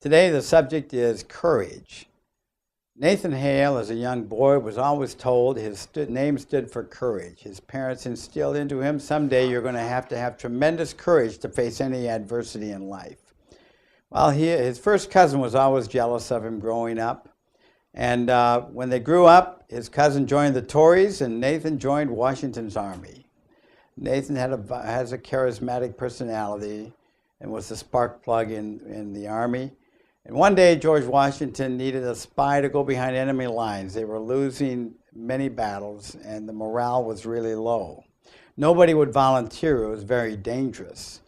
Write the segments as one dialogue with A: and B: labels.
A: Today the subject is courage. Nathan Hale, as a young boy, was always told his name stood for courage. His parents instilled into him, someday you're going to have tremendous courage to face any adversity in life. Well, his first cousin was always jealous of him growing up. And when they grew up, his cousin joined the Tories and Nathan joined Washington's army. Nathan has a charismatic personality and was the spark plug in the army. And one day, George Washington needed a spy to go behind enemy lines. They were losing many battles, and the morale was really low. Nobody would volunteer. It was very dangerous.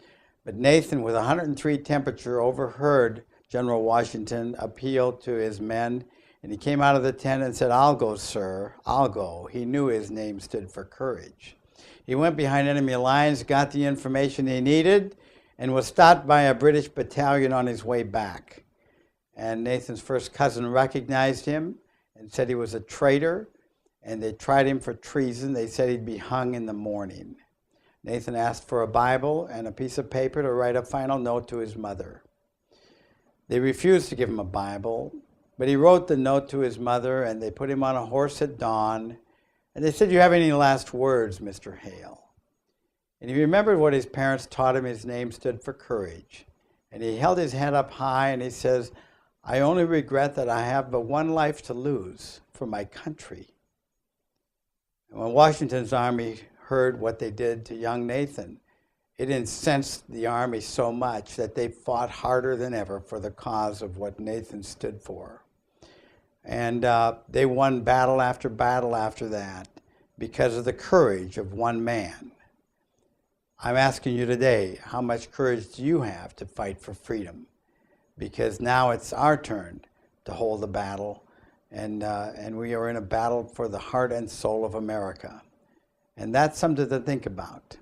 A: But Nathan, with 103 temperature, overheard General Washington appeal to his men, and he came out of the tent and said, "I'll go, sir, I'll go." He knew his name stood for courage. He went behind enemy lines, got the information he needed, and was stopped by a British battalion on his way back. And Nathan's first cousin recognized him and said he was a traitor, and they tried him for treason. They said he'd be hung in the morning. Nathan asked for a Bible and a piece of paper to write a final note to his mother. They refused to give him a Bible, but he wrote the note to his mother, and they put him on a horse at dawn. And they said, "Do you have any last words, Mr. Hale?" And he remembered what his parents taught him. His name stood for courage. And he held his head up high and he says, "I only regret that I have but one life to lose for my country." And when Washington's army heard what they did to young Nathan, it incensed the army so much that they fought harder than ever for the cause of what Nathan stood for. And they won battle after that because of the courage of one man. I'm asking you today, how much courage do you have to fight for freedom? Because now it's our turn to hold the battle, and we are in a battle for the heart and soul of America. And that's something to think about.